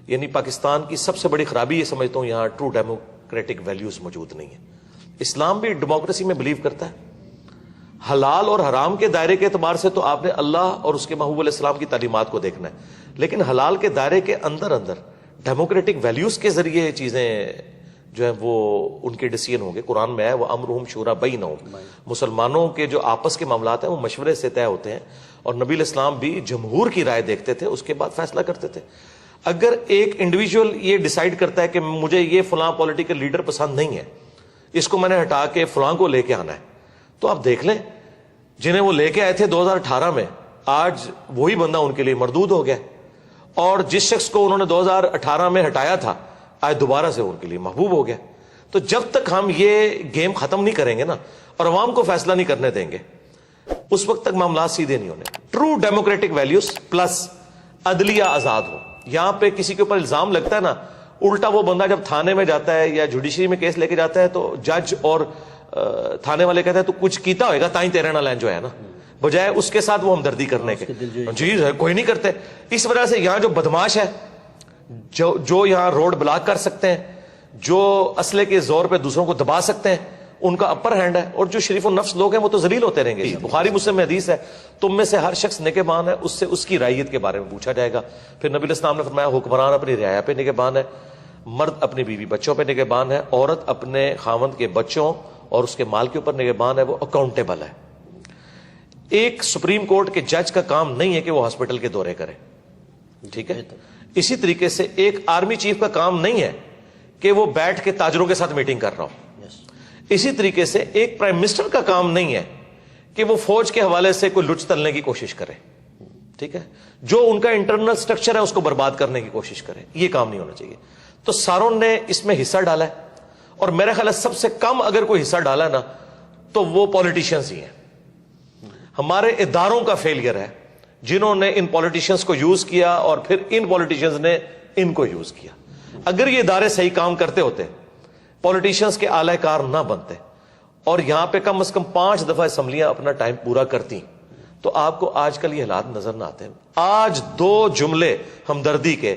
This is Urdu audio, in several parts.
یعنی پاکستان کی سب سے بڑی خرابی یہ سمجھتا ہوں یہاں ٹرو ڈیموکریٹک ویلیوز موجود نہیں ہیں. اسلام بھی ڈیموکریسی میں بلیو کرتا ہے. حلال اور حرام کے دائرے کے اعتبار سے تو آپ نے اللہ اور اس کے محبوب علیہ السلام کی تعلیمات کو دیکھنا ہے, لیکن حلال کے دائرے کے اندر اندر ڈیموکریٹک ویلیوز کے ذریعے چیزیں جو ہیں وہ ان کے ڈیسیژن ہوں گے. قرآن میں ہے وہ امرہم شورا بینہم, مسلمانوں کے جو آپس کے معاملات ہیں وہ مشورے سے طے ہوتے ہیں, اور نبی علیہ السلام بھی جمہور کی رائے دیکھتے تھے, اس کے بعد فیصلہ کرتے تھے. اگر ایک انڈیویجول یہ ڈیسائیڈ کرتا ہے کہ مجھے یہ فلاں پولیٹیکل لیڈر پسند نہیں ہے, اس کو میں نے ہٹا کے فلاں کو لے کے آنا ہے, تو آپ دیکھ لیں جنہیں وہ لے کے آئے تھے 2018 میں, آج وہی بندہ ان کے لیے مردود ہو گیا, اور جس شخص کو انہوں نے 2018 میں ہٹایا تھا آج دوبارہ سے ان کے لیے محبوب ہو گیا. تو جب تک ہم یہ گیم ختم نہیں کریں گے نا اور عوام کو فیصلہ نہیں کرنے دیں گے, اس وقت تک معاملات سیدھے نہیں ہونے. ٹرو ڈیموکریٹک ویلیوز پلس عدلیہ آزاد ہو. یہاں پہ کسی کے اوپر الزام لگتا ہے نا, الٹا وہ بندہ جب تھانے میں جاتا ہے یا جوڈیشری میں کیس لے کے جاتا ہے تو جج اور تھانے والے کہتے ہیں تو کچھ کیتا ہوئے گا تائیں تیرے نہ لائن جو ہے نا, بجائے اس کے ساتھ وہ ہمدردی کرنے کے چیز ہے کوئی نہیں کرتے. اس وجہ سے یہاں جو بدماش ہے, جو یہاں روڈ بلاک کر سکتے ہیں, جو اسلحے کے زور پہ دوسروں کو دبا سکتے ہیں, ان کا اپر ہینڈ ہے, اور جو شریف النفس لوگ ہیں وہ تو ذلیل ہوتے رہیں گے. بخاری مسلم میں حدیث ہے, تم میں سے ہر شخص نگہبان ہے, اس سے اس کی رعیت کے بارے میں پوچھا جائے گا. پھر نبی علیہ السلام نے فرمایا حکمران اپنی رعایا پہ نگہبان ہے, مرد اپنی بیوی بچوں پہ نگہبان ہے, عورت اپنے خاوند کے بچوں اور اس کے مال کے اوپر نگہبان ہے, وہ اکاؤنٹیبل ہے. ایک سپریم کورٹ کے جج کا کام نہیں ہے کہ وہ ہاسپٹل کے دورے کرے, ٹھیک ہے. اسی طریقے سے ایک آرمی چیف کا کام نہیں ہے کہ وہ بیٹھ کے تاجروں کے ساتھ میٹنگ کر رہا ہو. اسی طریقے سے ایک پرائم منسٹر کا کام نہیں ہے کہ وہ فوج کے حوالے سے کوئی لچ تلنے کی کوشش کرے, ٹھیک ہے, جو ان کا انٹرنل سٹرکچر ہے اس کو برباد کرنے کی کوشش کرے. یہ کام نہیں ہونا چاہیے. تو ساروں نے اس میں حصہ ڈالا ہے, اور میرا خیال ہے سب سے کم اگر کوئی حصہ ڈالا نا تو وہ پولیٹیشینز ہی ہیں. ہمارے اداروں کا فیلئر ہے جنہوں نے ان پولیٹیشینز کو یوز کیا اور پھر ان پولیٹیشینز نے ان کو یوز کیا. اگر یہ ادارے صحیح کام کرتے ہوتے, پولیٹیشینز کے اعلی کار نہ بنتے, اور یہاں پہ کم از کم 5 دفعہ اسمبلیاں اپنا ٹائم پورا کرتی, تو آپ کو آج کل یہ حالات نظر نہ آتے. آج 2 جملے ہمدردی کے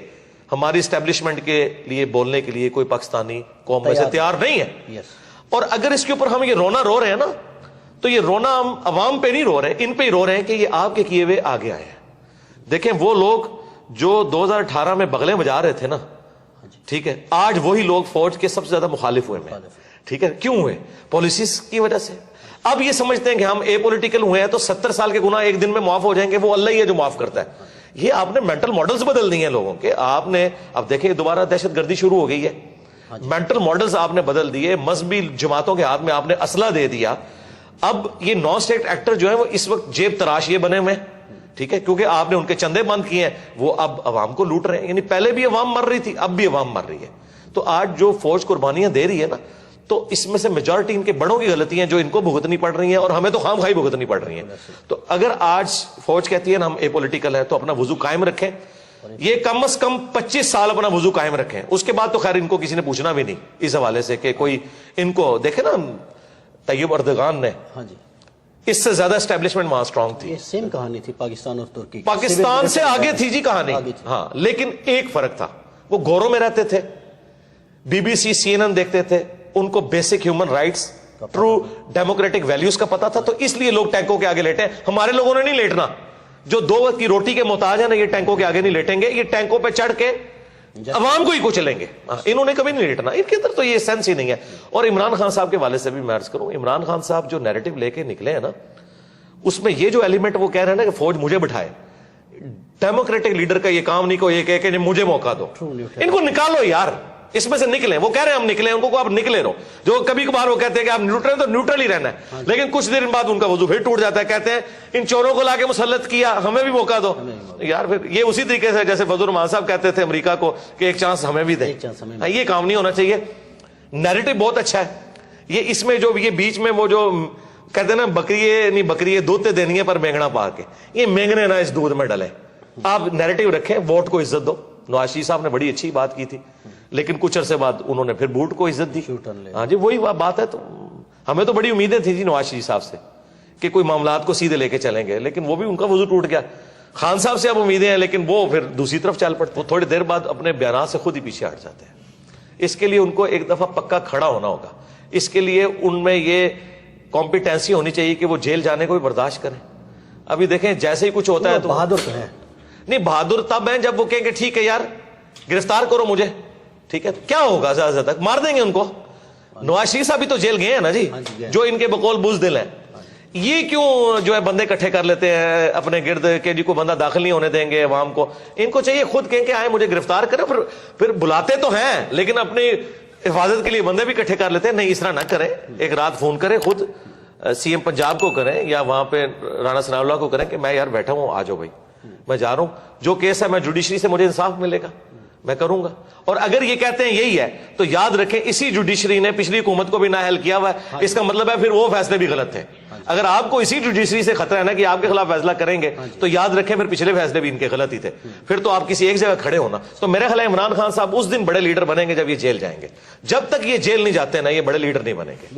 ہماری اسٹیبلشمنٹ کے لیے بولنے کے لیے کوئی پاکستانی قوم میں سے تیار نہیں ہے. اور اگر اس کے اوپر ہم یہ رونا رو رہے ہیں نا, تو یہ رونا ہم عوام پہ نہیں رو رہے, ان پہ ہی رو رہے ہیں کہ یہ آپ کے کیے ہوئے آگے آئے ہیں. دیکھیں وہ لوگ جو 2018 میں بغلیں بجا رہے تھے نا, ٹھیک ہے, آج وہی لوگ فوج کے سب سے زیادہ مخالف ہوئے ہیں, ٹھیک ہے. کیوں ہوئے؟ پالیسیز کی وجہ سے. اب یہ سمجھتے ہیں کہ ہم اے پولیٹیکل ہوئے ہیں تو 70 سال کے گناہ ایک دن میں معاف ہو جائیں گے, وہ اللہ ہی ہے جو معاف کرتا ہے. یہ آپ نے مینٹل ماڈلز بدل دیے ہیں لوگوں کے. آپ نے اب دیکھیں دوبارہ دہشت گردی شروع ہو گئی ہے, مینٹل ماڈلز آپ نے بدل دیے, مذہبی جماعتوں کے ہاتھ میں آپ نے اسلحہ دے دیا. اب یہ نان اسٹیٹ ایکٹر جو ہے وہ اس وقت جیب تراش یہ بنے ہوئے ہیں, ٹھیک ہے, کیونکہ آپ نے ان کے چندے بند کیے ہیں, وہ اب عوام کو لوٹ رہے ہیں. یعنی پہلے بھی عوام مر رہی تھی, اب بھی عوام مر رہی ہے. تو آج جو فوج قربانیاں دے رہی ہے نا, تو اس میں سے میجورٹی ان کے بڑوں کی غلطی ہیں جو ان کو بھگتنی پڑ رہی ہیں, اور ہمیں تو خام خواہی بھگتنی پڑ رہی ہیں. تو اگر آج فوج کہتی ہے نا ہم اے پولیٹیکل ہے, تو اپنا وضو قائم رکھیں. یہ کم از کم 25 سال اپنا وضو قائم رکھیں. اس کے بعد تو خیر ان کو کسی نے پوچھنا بھی نہیں اس حوالے سے کہ کوئی ان کو دیکھے نا. طیب اردگان نے اس سے زیادہ اسٹیبلشمنٹ وہاں اسٹرانگ تھی. یہ سیم کہانی تھی پاکستان اور ترکی, پاکستان سے آگے تھی جی کہانی. ہاں, لیکن ایک فرق تھا, وہ گوروں میں رہتے تھے, بی بی سی CNN دیکھتے تھے, ان کو basic human rights, true democratic values کا پتا تھا. تو اس لیے لوگ ٹینکوں کے آگے لیٹے. ہمارے لوگوں نے نہیں لیٹنا. جو 2 وقت کی روٹی کے محتاج ہیں نا, یہ ٹینکوں کے آگے نہیں لیٹیں گے. یہ ٹینکوں پہ چڑھ کے عوام کو ہی کچلیں گے. انہوں نے کبھی نہیں لیٹنا. ان کے اندر تو یہ سینس ہی نہیں ہے. اور عمران خان صاحب کے والے سے بھی میں عرض کروں, عمران خان صاحب جو نیریٹو لے کے نکلے ہیں نا, اس میں یہ جو ایلیمنٹ وہ کہہ رہے ہیں نا کہ فوج مجھے بٹھائے, ڈیموکریٹک لیڈر کا یہ کام نہیں کو یہ کہہ کہ مجھے موقع دو. ان کو نکالو یار, اس میں سے نکلیں. وہ کہہ رہے ہیں ہم نکلیں, ان کو آپ نکلے رہو. جو کبھی کبھار وہ کہتے ہیں کہ آپ نیوٹرل ہیں تو نیوٹرل ہی رہنا ہے, لیکن کچھ دیر بعد ان کا وضو پھر ٹوٹ جاتا ہے. کہتے ہیں ان چوروں کو لا کے مسلط کیا, ہمیں بھی موقع دو. یار پھر یہ اسی طریقے سے جیسے فضل الرحمان صاحب کہتے تھے امریکہ کو کہ ایک چانس ہمیں بھی دیں. یہ کام نہیں ہونا چاہیے. نیریٹو بہت اچھا ہے. یہ اس میں جو یہ بیچ میں وہ جو کہتے ہیں نا بکری دودھ دینی ہے پر مینگنا پا کے, یہ مینگنے نہ اس دودھ میں ڈلے. آپ نیریٹو رکھیں, ووٹ کو عزت دو. نواز شریف صاحب نے بڑی اچھی بات کی تھی, لیکن کچھ عرصے بعد انہوں نے پھر بوٹ کو عزت دی. ہاں جی, وہی بات ہے. تو ہمیں تو بڑی امیدیں تھیں جی نواز شریف صاحب سے کہ کوئی معاملات کو سیدھے لے کے چلیں گے, لیکن وہ بھی ان کا وضو ٹوٹ گیا. خان صاحب سے اب امیدیں ہیں لیکن وہ پھر دوسری طرف چل پڑتے، وہ تھوڑی دیر بعد اپنے بیانات سے خود ہی پیچھے ہٹ جاتے ہیں. اس کے لیے ان کو ایک دفعہ پکا کھڑا ہونا ہوگا. اس کے لیے ان میں یہ کمپیٹنسی ہونی چاہیے کہ وہ جیل جانے کو بھی برداشت کریں. ابھی دیکھیں جیسے ہی کچھ ہوتا ہے تو بہادر تو ہیں. نہیں، بہادر تب ہیں جب وہ کہیں کہ ٹھیک ہے یار گرفتار کرو مجھے، ٹھیک ہے کیا ہوگا زیادہ سے زیادہ مار دیں گے ان کو. نواز شریف صاحب بھی تو جیل گئے ہیں نا جی، جو ان کے بقول بزدل ہیں. یہ کیوں جو ہے بندے اکٹھے کر لیتے ہیں اپنے گرد کہ جی کو بندہ داخل نہیں ہونے دیں گے عوام کو. ان کو چاہیے خود کہیں کہ آئے مجھے گرفتار کریں، پھر بلاتے تو ہیں لیکن اپنی حفاظت کے لیے بندے بھی اکٹھے کر لیتے ہیں. نہیں، اس طرح نہ کریں. ایک رات فون کریں خود سی ایم پنجاب کو کریں یا وہاں پہ رانا ثناء اللہ کو کریں کہ میں یار بیٹھا ہوں، آ جاؤ بھائی، میں جا رہا ہوں، جو کیس ہے میں جوڈیشری سے مجھے انصاف ملے گا میں کروں گا. اور اگر یہ کہتے ہیں یہی ہے تو یاد رکھیں اسی جوڈیشری نے پچھلی حکومت کو بھی نااہل کیا ہوا ہے. اس کا مطلب ہے پھر وہ فیصلے بھی غلط تھے. اگر آپ کو اسی جوڈیشری سے خطرہ ہے نا کہ آپ کے خلاف فیصلہ کریں گے تو یاد رکھیں پھر پچھلے فیصلے بھی ان کے غلط ہی تھے. پھر تو آپ کسی ایک جگہ کھڑے ہونا. تو میرے خیال ہے عمران خان صاحب اس دن بڑے لیڈر بنیں گے جب یہ جیل جائیں گے. جب تک یہ جیل نہیں جاتے نا یہ بڑے لیڈر نہیں بنیں گے.